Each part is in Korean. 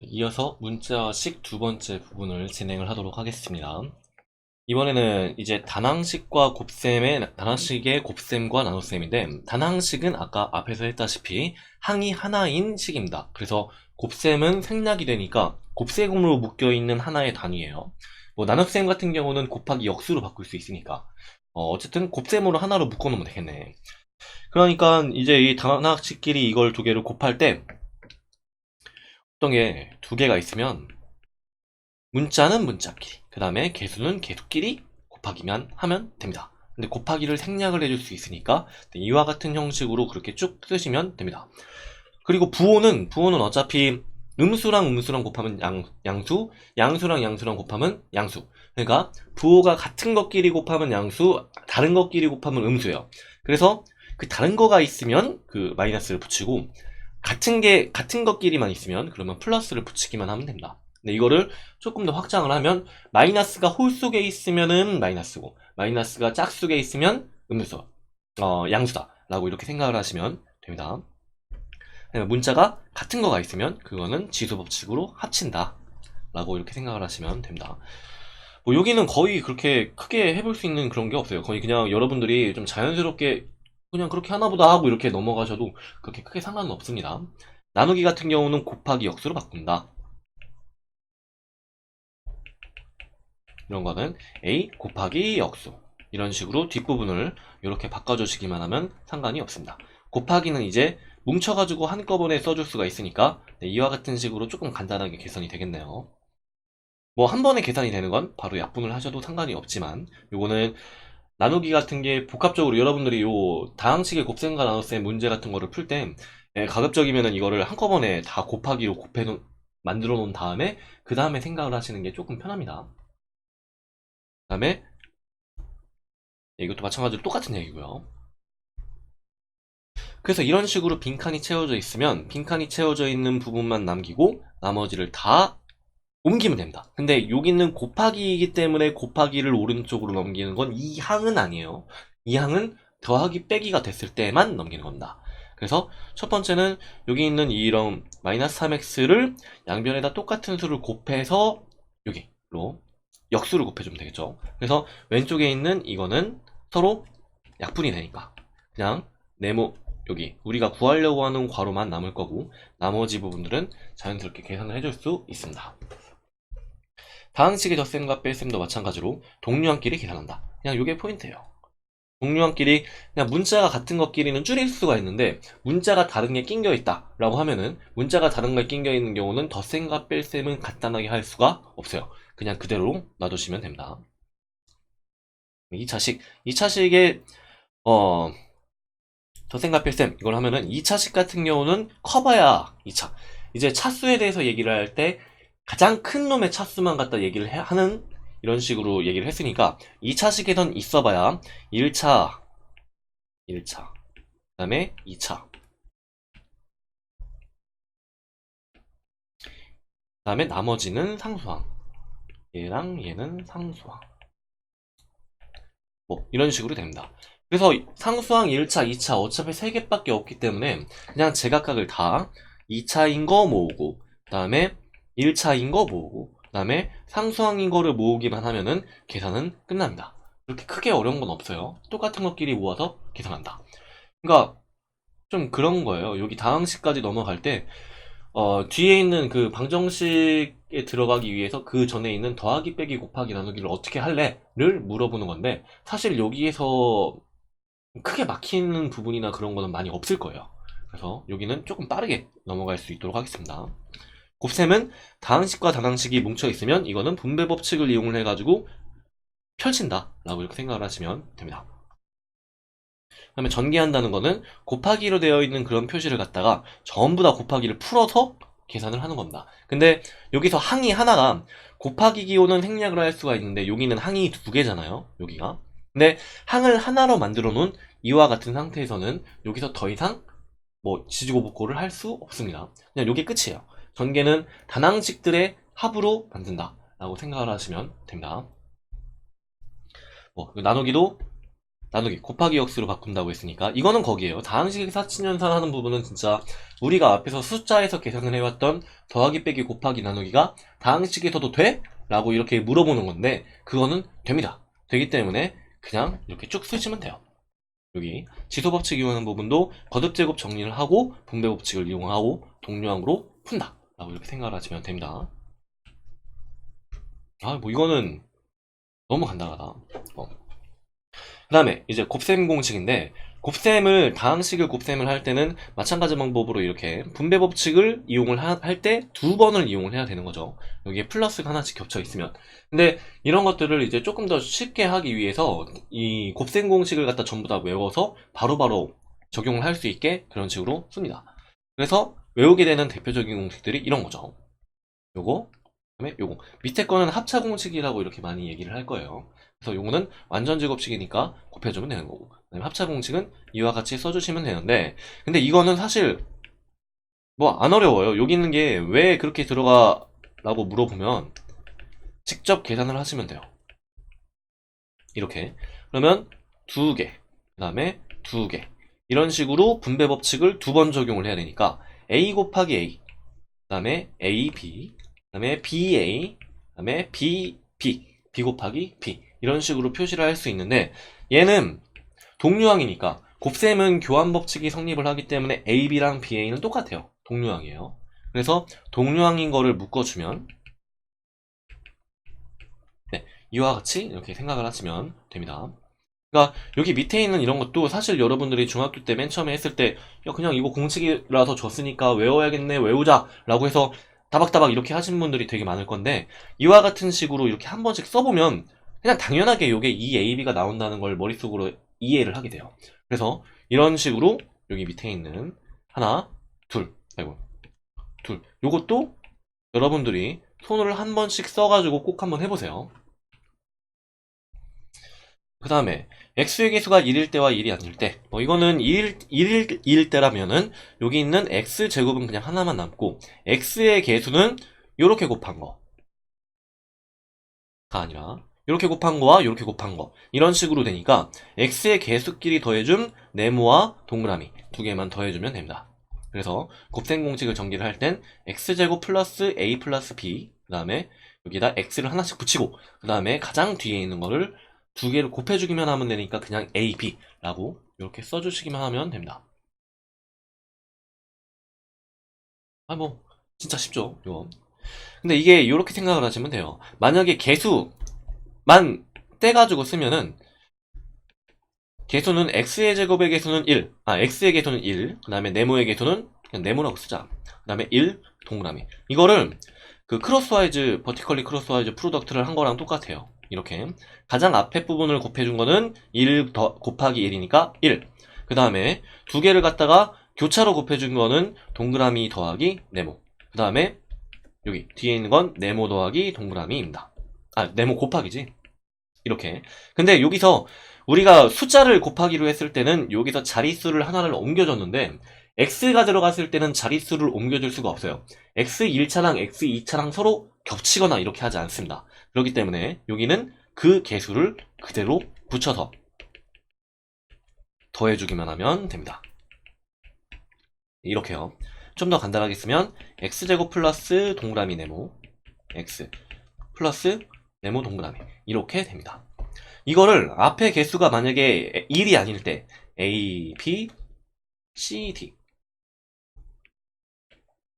이어서 문자식 두 번째 부분을 진행을 하도록 하겠습니다. 이번에는 이제 단항식과 곱셈의 단항식의 곱셈과 나눗셈인데, 단항식은 아까 앞에서 했다시피 항이 하나인 식입니다. 그래서 곱셈은 생략이 되니까 곱셈으로 묶여있는 하나의 단위예요. 뭐 나눗셈 같은 경우는 곱하기 역수로 바꿀 수 있으니까 어쨌든 곱셈으로 하나로 묶어놓으면 되겠네. 그러니까 이제 이 단항식끼리 이걸 두 개를 곱할 때 어떤 게 두 개가 있으면 문자는 문자끼리, 그 다음에 개수는 개수끼리 곱하기만 하면 됩니다. 근데 곱하기를 생략을 해줄 수 있으니까 이와 같은 형식으로 그렇게 쭉 쓰시면 됩니다. 그리고 부호는 어차피 음수랑 음수랑 곱하면 양수, 양수랑 양수랑 곱하면 양수. 그러니까 부호가 같은 것끼리 곱하면 양수, 다른 것끼리 곱하면 음수예요. 그래서 그 다른 거가 있으면 그 마이너스를 붙이고, 같은 것끼리만 있으면 그러면 플러스를 붙이기만 하면 됩니다. 근데 이거를 조금 더 확장을 하면 마이너스가 홀수에 있으면은 마이너스고, 마이너스가 짝수에 있으면 음수, 양수다 라고 이렇게 생각을 하시면 됩니다. 문자가 같은 거가 있으면 그거는 지수 법칙으로 합친다 라고 이렇게 생각을 하시면 됩니다. 뭐 여기는 거의 그렇게 크게 해볼 수 있는 그런 게 없어요. 거의 그냥 여러분들이 좀 자연스럽게 그냥 그렇게 하나보다 하고 이렇게 넘어가셔도 그렇게 크게 상관은 없습니다. 나누기 같은 경우는 곱하기 역수로 바꾼다. 이런 거는 a 곱하기 역수, 이런 식으로 뒷부분을 이렇게 바꿔주시기만 하면 상관이 없습니다. 곱하기는 이제 뭉쳐가지고 한꺼번에 써줄 수가 있으니까 이와 같은 식으로 조금 간단하게 계산이 되겠네요. 뭐 한 번에 계산이 되는 건 바로 약분을 하셔도 상관이 없지만, 요거는 나누기 같은 게 복합적으로 여러분들이 요 다항식의 곱셈과 나눗셈 문제 같은 거를 풀 때 가급적이면은 이거를 한꺼번에 다 곱하기로 만들어 놓은 다음에 그 다음에 생각을 하시는 게 조금 편합니다. 그 다음에 이것도 마찬가지로 똑같은 얘기고요. 그래서 이런 식으로 빈칸이 채워져 있으면 빈칸이 채워져 있는 부분만 남기고 나머지를 다 옮기면 됩니다. 근데 여기는 곱하기이기 때문에 곱하기를 오른쪽으로 넘기는 건 이 항은 아니에요. 이 항은 더하기 빼기가 됐을 때만 넘기는 겁니다. 그래서 첫 번째는 여기 있는 이런 마이너스 3x를 양변에다 똑같은 수를 곱해서 여기로 역수를 곱해주면 되겠죠. 그래서 왼쪽에 있는 이거는 서로 약분이 되니까 그냥 네모, 여기 우리가 구하려고 하는 괄호만 남을 거고 나머지 부분들은 자연스럽게 계산을 해줄 수 있습니다. 다항식의 덧셈과 뺄셈도 마찬가지로 동류항끼리 계산한다. 그냥 이게 포인트예요. 동류항끼리, 그냥 문자가 같은 것끼리는 줄일 수가 있는데 문자가 다른 게 낑겨 있다 라고 하면은, 문자가 다른 게 낑겨 있는 경우는 덧셈과 뺄셈은 간단하게 할 수가 없어요. 그냥 그대로 놔두시면 됩니다. 2차식의 덧셈과 뺄셈 이걸 하면은 2차식 같은 경우는 커봐야 2차, 이제 차수에 대해서 얘기를 할 때 가장 큰 놈의 차수만 갖다 얘기를 하는, 이런 식으로 얘기를 했으니까 2차식에선 있어봐야 1차, 그 다음에 2차, 그 다음에 나머지는 상수항, 얘랑 얘는 상수항, 뭐 이런 식으로 됩니다. 그래서 상수항 1차, 2차 어차피 3개밖에 없기 때문에 그냥 제각각을 다 2차인 거 모으고, 그 다음에 1차인 거 모으고, 그 다음에 상수항인 거를 모으기만 하면은 계산은 끝납니다. 그렇게 크게 어려운 건 없어요. 똑같은 것끼리 모아서 계산한다. 그러니까 좀 그런 거예요. 여기 다항식까지 넘어갈 때 뒤에 있는 그 방정식에 들어가기 위해서 그 전에 있는 더하기 빼기 곱하기 나누기를 어떻게 할래?를 물어보는 건데, 사실 여기에서 크게 막히는 부분이나 그런 거는 많이 없을 거예요. 그래서 여기는 조금 빠르게 넘어갈 수 있도록 하겠습니다. 곱셈은 다항식과 단항식이 뭉쳐 있으면 이거는 분배 법칙을 이용을 해가지고 펼친다 라고 이렇게 생각을 하시면 됩니다. 그 다음에 전개한다는 거는 곱하기로 되어 있는 그런 표시를 갖다가 전부 다 곱하기를 풀어서 계산을 하는 겁니다. 근데 여기서 항이 하나가 곱하기 기호는 생략을 할 수가 있는데 여기는 항이 두 개잖아요, 여기가. 근데 항을 하나로 만들어 놓은 이와 같은 상태에서는 여기서 더 이상 뭐 지지고 볶고를 할 수 없습니다. 그냥 요게 끝이에요. 전개는 단항식들의 합으로 만든다 라고 생각을 하시면 됩니다. 뭐 나누기도 나누기 곱하기 역수로 바꾼다고 했으니까 이거는 거기에요. 다항식의 사칙연산 하는 부분은 진짜 우리가 앞에서 숫자에서 계산을 해왔던 더하기 빼기 곱하기 나누기가 다항식에서도 돼? 라고 이렇게 물어보는 건데 그거는 됩니다. 되기 때문에 그냥 이렇게 쭉 쓰시면 돼요. 여기 지소법칙 이용하는 부분도 거듭제곱 정리를 하고 분배법칙을 이용하고 동류항으로 푼다 라고 이렇게 생각을 하시면 됩니다. 뭐 이거는 너무 간단하다. 그 다음에 이제 곱셈 공식인데 곱셈을 다항식을 곱셈을 할 때는 마찬가지 방법으로 이렇게 분배 법칙을 이용을 할 때 두 번을 이용을 해야 되는 거죠. 여기에 플러스가 하나씩 겹쳐 있으면. 근데 이런 것들을 이제 조금 더 쉽게 하기 위해서 이 곱셈 공식을 갖다 전부 다 외워서 바로바로 적용을 할 수 있게 그런 식으로 씁니다. 그래서 외우게 되는 대표적인 공식들이 이런 거죠. 요거, 그다음에 요거. 밑에 거는 합차 공식이라고 이렇게 많이 얘기를 할 거예요. 그래서 요거는 완전 제곱식이니까 곱해주면 되는 거고, 그다음에 합차 공식은 이와 같이 써주시면 되는데, 근데 이거는 사실 뭐 안 어려워요. 여기 있는 게 왜 그렇게 들어가라고 물어보면 직접 계산을 하시면 돼요. 이렇게. 그러면 두 개, 그다음에 두 개. 이런 식으로 분배 법칙을 두 번 적용을 해야 되니까 a 곱하기 a, 그다음에 ab, 그다음에 ba, 그다음에 b 곱하기 b 이런 식으로 표시를 할 수 있는데 얘는 동류항이니까 곱셈은 교환 법칙이 성립을 하기 때문에 ab랑 ba는 똑같아요. 동류항이에요. 그래서 동류항인 거를 묶어주면 네, 이와 같이 이렇게 생각을 하시면 됩니다. 그러니까 여기 밑에 있는 이런 것도 사실 여러분들이 중학교 때 맨 처음에 했을 때 야, 그냥 이거 공식이라서 줬으니까 외워야겠네, 외우자 라고 해서 다박다박 이렇게 하신 분들이 되게 많을 건데 이와 같은 식으로 이렇게 한 번씩 써보면 그냥 당연하게 이게 이 AB가 나온다는 걸 머릿속으로 이해를 하게 돼요. 그래서 이런 식으로 여기 밑에 있는 하나, 둘, 둘 요것도 여러분들이 손을 한 번씩 써가지고 꼭 한번 해보세요. 그 다음에 x의 개수가 1일 때와 1이 아닐 때 이거는 1일 때라면은 여기 있는 x제곱은 그냥 하나만 남고 x의 개수는 요렇게 곱한 거가 아니라 요렇게 곱한 거와 요렇게 곱한 거 이런 식으로 되니까 x의 개수끼리 더해준 네모와 동그라미 두 개만 더해주면 됩니다. 그래서 곱셈 공식을 전개를 할 땐 x제곱 플러스 a 플러스 b 그 다음에 여기다 x를 하나씩 붙이고 그 다음에 가장 뒤에 있는 거를 두 개를 곱해주기만 하면 되니까 그냥 a, b라고 이렇게 써주시기만 하면 됩니다. 뭐 진짜 쉽죠 이거. 근데 이게 이렇게 생각을 하시면 돼요. 만약에 개수만 떼가지고 쓰면은 개수는 x의 제곱의 개수는 1, x의 개수는 1, 그 다음에 네모의 개수는 그냥 네모라고 쓰자. 그 다음에 1, 동그라미. 이거를 그 크로스와이즈, 버티컬리 크로스와이즈 프로덕트를 한 거랑 똑같아요. 이렇게. 가장 앞에 부분을 곱해준 거는 1 곱하기 1이니까 1. 그 다음에 두 개를 갖다가 교차로 곱해준 거는 동그라미 더하기 네모. 그 다음에 여기 뒤에 있는 건 네모 더하기 동그라미입니다. 네모 곱하기지. 이렇게. 근데 여기서 우리가 숫자를 곱하기로 했을 때는 여기서 자릿수를 하나를 옮겨줬는데 x가 들어갔을 때는 자릿수를 옮겨줄 수가 없어요. x1차랑 x2차랑 서로 겹치거나 이렇게 하지 않습니다. 그렇기 때문에 여기는 그 개수를 그대로 붙여서 더해주기만 하면 됩니다. 이렇게요. 좀 더 간단하게 쓰면 x제곱 플러스 동그라미 네모 x 플러스 네모 동그라미 이렇게 됩니다. 이거를 앞에 개수가 만약에 1이 아닐 때 A, B, C, D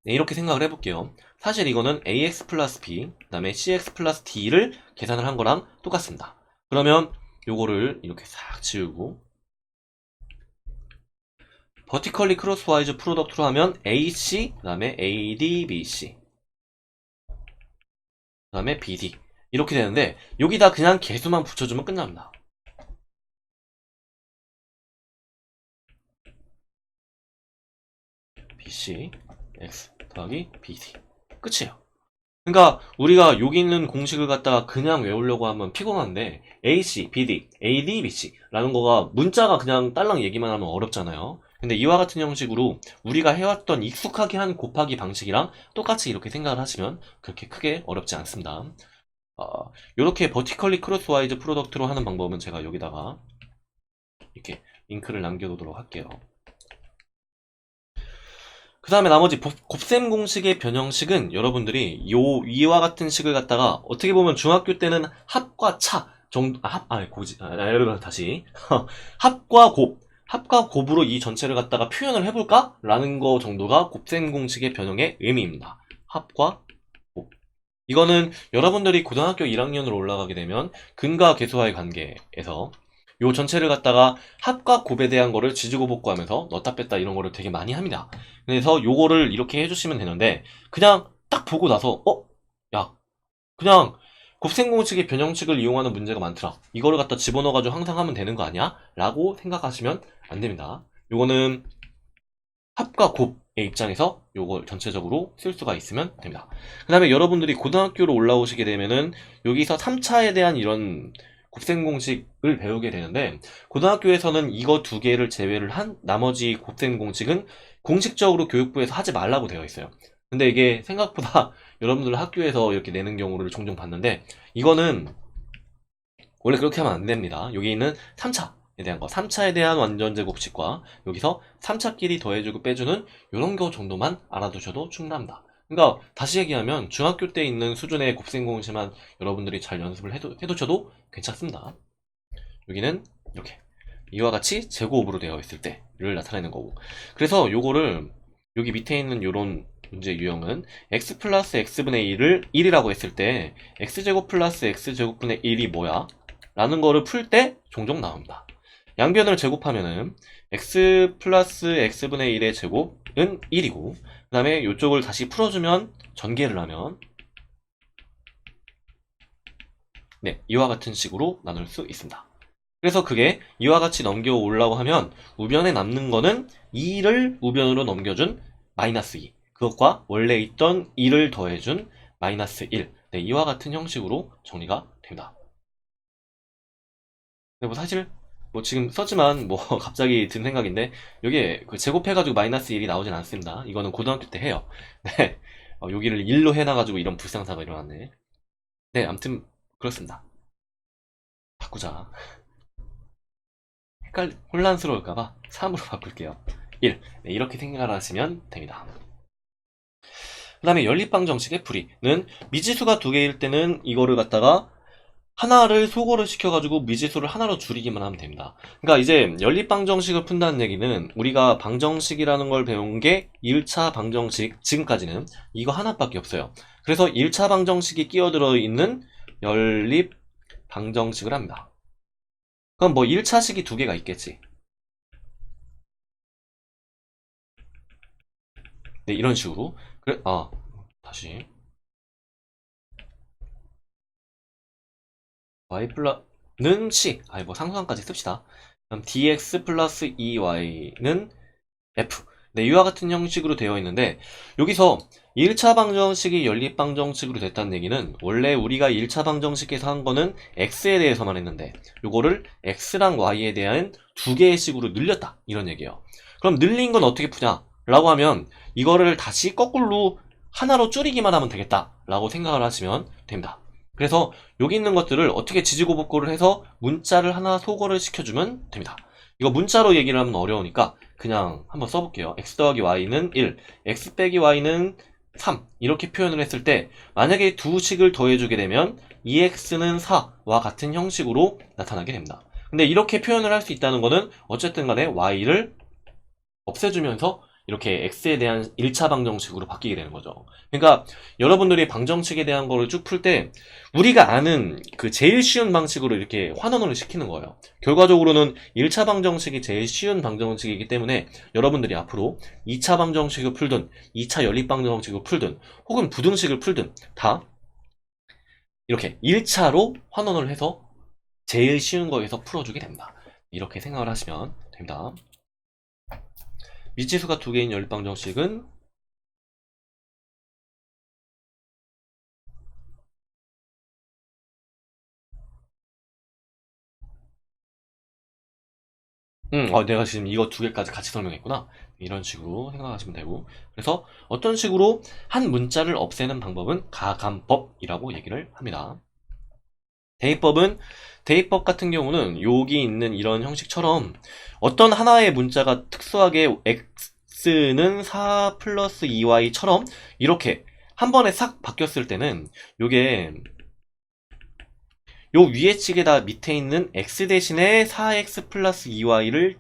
네, 이렇게 생각을 해볼게요. 사실 이거는 AX 플러스 B 그 다음에 CX 플러스 D를 계산을 한 거랑 똑같습니다. 그러면 요거를 이렇게 싹 지우고 버티컬리 크로스와이즈 프로덕트로 하면 AC 그 다음에 AD, BC 그 다음에 BD 이렇게 되는데 여기다 그냥 개수만 붙여주면 끝납니다. BC, X 더하기 BD 끝이에요. 그러니까 우리가 여기 있는 공식을 갖다가 그냥 외우려고 하면 피곤한데 AC, BD, AD, BC 라는 거가 문자가 그냥 딸랑 얘기만 하면 어렵잖아요. 근데 이와 같은 형식으로 우리가 해왔던 익숙하게 한 곱하기 방식이랑 똑같이 이렇게 생각을 하시면 그렇게 크게 어렵지 않습니다. 이렇게 버티컬리 크로스와이즈 프로덕트로 하는 방법은 제가 여기다가 이렇게 링크를 남겨놓도록 할게요. 그 다음에 나머지 곱셈 공식의 변형식은 여러분들이 요 위와 같은 식을 갖다가 어떻게 보면 중학교 때는 합과 차 정도, 다시. 합과 곱으로 이 전체를 갖다가 표현을 해볼까? 라는 거 정도가 곱셈 공식의 변형의 의미입니다. 합과 곱. 이거는 여러분들이 고등학교 1학년으로 올라가게 되면 근과 계수와의 관계에서 요 전체를 갖다가 합과 곱에 대한 거를 지지고 볶고하면서 넣었다 뺐다 이런 거를 되게 많이 합니다. 그래서 요거를 이렇게 해주시면 되는데 그냥 딱 보고 나서 야 그냥 곱셈공식의 변형식을 이용하는 문제가 많더라. 이거를 갖다 집어넣어가지고 항상 하면 되는 거 아니야? 라고 생각하시면 안 됩니다. 요거는 합과 곱의 입장에서 요걸 전체적으로 쓸 수가 있으면 됩니다. 그 다음에 여러분들이 고등학교로 올라오시게 되면은 여기서 3차에 대한 이런 곱셈 공식을 배우게 되는데 고등학교에서는 이거 두 개를 제외를 한 나머지 곱셈 공식은 공식적으로 교육부에서 하지 말라고 되어 있어요. 근데 이게 생각보다 여러분들 학교에서 이렇게 내는 경우를 종종 봤는데 이거는 원래 그렇게 하면 안 됩니다. 여기 있는 3차에 대한 거 3차에 대한 완전제 곱식과 여기서 3차끼리 더해주고 빼주는 이런 거 정도만 알아두셔도 충분합니다. 그러니까 다시 얘기하면 중학교 때 있는 수준의 곱셈 공식만 여러분들이 잘 연습을 해두셔도 괜찮습니다. 여기는 이렇게 이와 같이 제곱으로 되어 있을 때를 나타내는 거고 그래서 요거를 여기 밑에 있는 요런 문제 유형은 x 플러스 x분의 1을 1이라고 했을 때 x제곱 플러스 x제곱분의 1이 뭐야? 라는 거를 풀 때 종종 나옵니다. 양변을 제곱하면은 x 플러스 x분의 1의 제곱은 1이고 그 다음에 이쪽을 다시 풀어주면 전개를 하면 네, 이와 같은 식으로 나눌 수 있습니다. 그래서 그게 이와 같이 넘겨오려고 하면 우변에 남는 거는 2를 우변으로 넘겨준 마이너스 2 그것과 원래 있던 2를 더해준 마이너스 1 네, 이와 같은 형식으로 정리가 됩니다. 근데 뭐 사실 뭐 지금 썼지만 뭐 갑자기 든 생각인데 여기에 그 제곱해가지고 마이너스 1이 나오진 않습니다. 이거는 고등학교 때 해요. 네, 여기를 1로 해놔가지고 이런 불상사가 일어났네. 네, 아무튼 그렇습니다. 바꾸자. 혼란스러울까봐 3으로 바꿀게요. 1. 네, 이렇게 생각을 하시면 됩니다. 그 다음에 연립방정식의 풀이는 미지수가 두 개일 때는 이거를 갖다가 하나를 소거를 시켜가지고 미지수를 하나로 줄이기만 하면 됩니다. 그러니까 이제 연립방정식을 푼다는 얘기는 우리가 방정식이라는 걸 배운 게 1차 방정식, 지금까지는 이거 하나밖에 없어요. 그래서 1차 방정식이 끼어들어 있는 연립방정식을 합니다. 그럼 뭐 1차식이 두 개가 있겠지. 네, 이런 식으로. 그래, 다시. y 플러스는 c. 뭐 상수함까지 씁시다. 그럼 dx 플러스 2y는 f. 네, 이와 같은 형식으로 되어 있는데, 여기서 1차 방정식이 연립방정식으로 됐다는 얘기는, 원래 우리가 1차 방정식에서 한 거는 x에 대해서만 했는데, 요거를 x랑 y에 대한 두 개의 식으로 늘렸다. 이런 얘기예요. 그럼 늘린 건 어떻게 푸냐? 라고 하면, 이거를 다시 거꾸로 하나로 줄이기만 하면 되겠다. 라고 생각을 하시면 됩니다. 그래서 여기 있는 것들을 어떻게 지지고 볶고를 해서 문자를 하나 소거를 시켜주면 됩니다. 이거 문자로 얘기를 하면 어려우니까 그냥 한번 써볼게요. x 더하기 y는 1, x 빼기 y는 3 이렇게 표현을 했을 때 만약에 두 식을 더해주게 되면 2x는 4와 같은 형식으로 나타나게 됩니다. 근데 이렇게 표현을 할 수 있다는 거는 어쨌든 간에 y를 없애주면서 이렇게 x에 대한 1차 방정식으로 바뀌게 되는 거죠. 그러니까 여러분들이 방정식에 대한 거를 쭉 풀 때 우리가 아는 그 제일 쉬운 방식으로 이렇게 환원을 시키는 거예요. 결과적으로는 1차 방정식이 제일 쉬운 방정식이기 때문에 여러분들이 앞으로 2차 방정식을 풀든 2차 연립 방정식을 풀든 혹은 부등식을 풀든 다 이렇게 1차로 환원을 해서 제일 쉬운 거에서 풀어주게 됩니다. 이렇게 생각을 하시면 됩니다. 미지수가 두 개인 연립방정식은 내가 지금 이거 두 개까지 같이 설명했구나. 이런 식으로 생각하시면 되고 그래서 어떤 식으로 한 문자를 없애는 방법은 가감법이라고 얘기를 합니다. 대입법 같은 경우는 여기 있는 이런 형식처럼 어떤 하나의 문자가 특수하게 x는 4 플러스 2y처럼 이렇게 한 번에 싹 바뀌었을 때는 요게 요 위에 측에다 밑에 있는 x 대신에 4x 플러스 2y를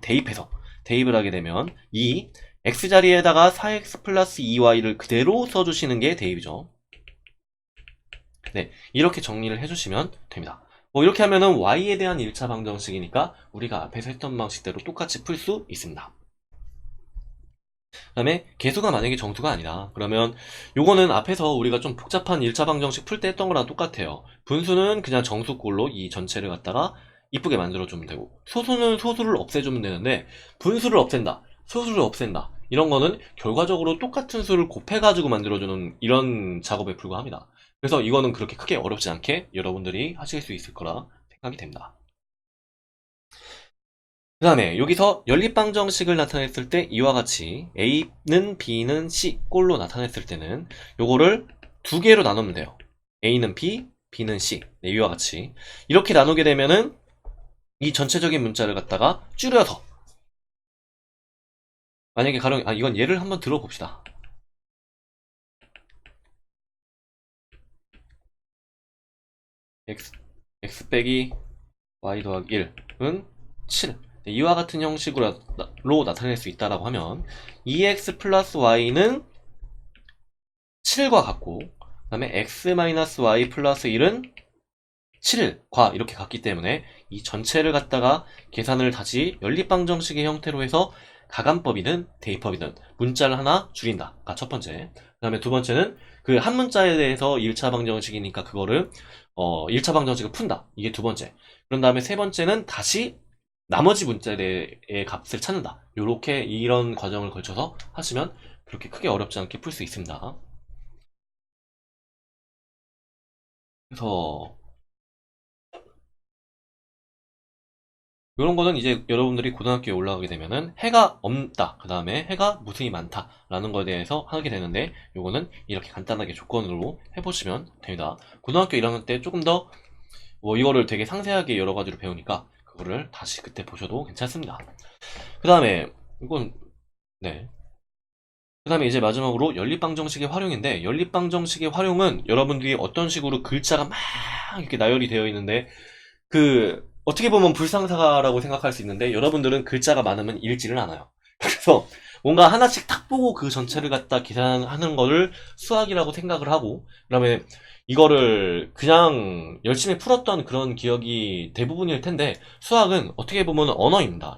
대입을 하게 되면 이 x 자리에다가 4x 플러스 2y를 그대로 써주시는 게 대입이죠. 네, 이렇게 정리를 해주시면 됩니다. 뭐 이렇게 하면은 y에 대한 1차 방정식이니까 우리가 앞에서 했던 방식대로 똑같이 풀 수 있습니다. 그 다음에 개수가 만약에 정수가 아니다 그러면 요거는 앞에서 우리가 좀 복잡한 1차 방정식 풀 때 했던 거랑 똑같아요. 분수는 그냥 정수꼴로 이 전체를 갖다가 이쁘게 만들어주면 되고, 소수는 소수를 없애주면 되는데 분수를 없앤다, 소수를 없앤다 이런 거는 결과적으로 똑같은 수를 곱해가지고 만들어주는 이런 작업에 불과합니다. 그래서 이거는 그렇게 크게 어렵지 않게 여러분들이 하실 수 있을 거라 생각이 됩니다. 그 다음에 여기서 연립방정식을 나타냈을 때 이와 같이 A는 B는 C 꼴로 나타냈을 때는 요거를 두 개로 나누면 돼요. A는 B, B는 C. 네, 이와 같이 이렇게 나누게 되면은 이 전체적인 문자를 갖다가 줄여서, 만약에 가령 이건 예를 한번 들어봅시다. x 빼기 y 더하기 1은 7. 네, 이와 같은 형식으로 나타낼 수 있다라고 하면 2x 플러스 y는 7과 같고, 그 다음에 x 마이너스 y 플러스 1은 7과 이렇게 같기 때문에 이 전체를 갖다가 계산을 다시 연립방정식의 형태로 해서 가감법이든 대입법이든 문자를 하나 줄인다가 첫 번째. 그 다음에 두 번째는 그 한 문자에 대해서 1차 방정식이니까 그거를 1차 방정식을 푼다. 이게 두 번째. 그런 다음에 세 번째는 다시 나머지 문자에 대해 값을 찾는다. 요렇게 이런 과정을 걸쳐서 하시면 그렇게 크게 어렵지 않게 풀 수 있습니다. 그래서 이런 거는 이제 여러분들이 고등학교에 올라가게 되면은 해가 없다, 그 다음에 해가 무수히 많다 라는 거에 대해서 하게 되는데, 요거는 이렇게 간단하게 조건으로 해보시면 됩니다. 고등학교 1학년 때 조금 더 뭐 이거를 되게 상세하게 여러 가지로 배우니까 그거를 다시 그때 보셔도 괜찮습니다. 그 다음에 이건 네. 그 다음에 이제 마지막으로 연립방정식의 활용인데, 연립방정식의 활용은 여러분들이 어떤 식으로 글자가 막 이렇게 나열이 되어 있는데, 그 어떻게 보면 불상사라고 생각할 수 있는데 여러분들은 글자가 많으면 읽지를 않아요. 그래서 뭔가 하나씩 딱 보고 그 전체를 갖다 계산하는 거를 수학이라고 생각을 하고, 그다음에 이거를 그냥 열심히 풀었던 그런 기억이 대부분일 텐데, 수학은 어떻게 보면 언어입니다.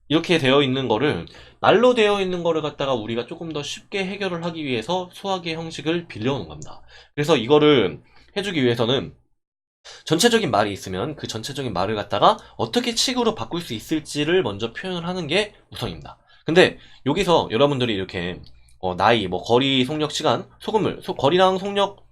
이렇게 되어 있는 거를, 말로 되어 있는 거를 갖다가 우리가 조금 더 쉽게 해결을 하기 위해서 수학의 형식을 빌려오는 겁니다. 그래서 이거를 해주기 위해서는 전체적인 말이 있으면 그 전체적인 말을 갖다가 어떻게 식으로 바꿀 수 있을지를 먼저 표현을 하는 게 우선입니다. 근데 여기서 여러분들이 이렇게 나이, 뭐 거리, 속력, 시간, 소금물, 거리랑 속력,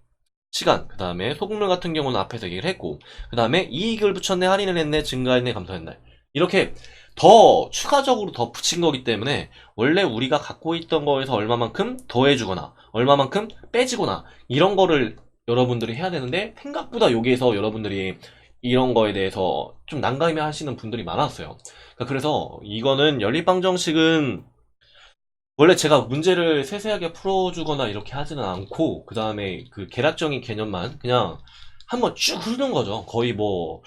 시간, 그 다음에 소금물 같은 경우는 앞에서 얘기를 했고, 그 다음에 이익을 붙였네, 할인을 했네, 증가했네, 감소했네, 이렇게 더 추가적으로 더 붙인 거기 때문에 원래 우리가 갖고 있던 거에서 얼마만큼 더해주거나 얼마만큼 빼지거나 이런 거를 여러분들이 해야 되는데, 생각보다 여기에서 여러분들이 이런 거에 대해서 좀 난감해 하시는 분들이 많았어요. 그래서 이거는 연립방정식은 원래 제가 문제를 세세하게 풀어주거나 이렇게 하지는 않고, 그 다음에 그 계략적인 개념만 그냥 한번 쭉 흐르는 거죠. 거의 뭐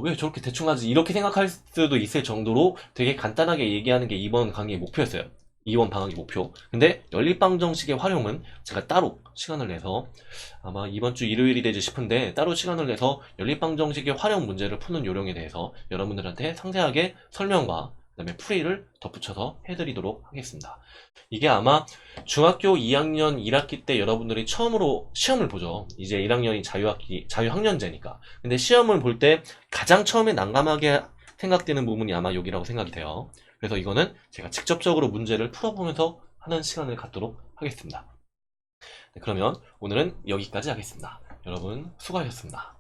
왜 저렇게 대충 하지? 이렇게 생각할 수도 있을 정도로 되게 간단하게 얘기하는 게 이번 강의의 목표였어요. 이번 방학의 목표. 근데 연립방정식의 활용은 제가 따로 시간을 내서, 아마 이번 주 일요일이 되지 싶은데 따로 시간을 내서 연립방정식의 활용 문제를 푸는 요령에 대해서 여러분들한테 상세하게 설명과 그다음에 풀이를 덧붙여서 해드리도록 하겠습니다. 이게 아마 중학교 2학년 1학기 때 여러분들이 처음으로 시험을 보죠. 이제 1학년이 자유학년제니까. 근데 시험을 볼 때 가장 처음에 난감하게 생각되는 부분이 아마 여기라고 생각이 돼요. 그래서 이거는 제가 직접적으로 문제를 풀어보면서 하는 시간을 갖도록 하겠습니다. 네, 그러면 오늘은 여기까지 하겠습니다. 여러분 수고하셨습니다.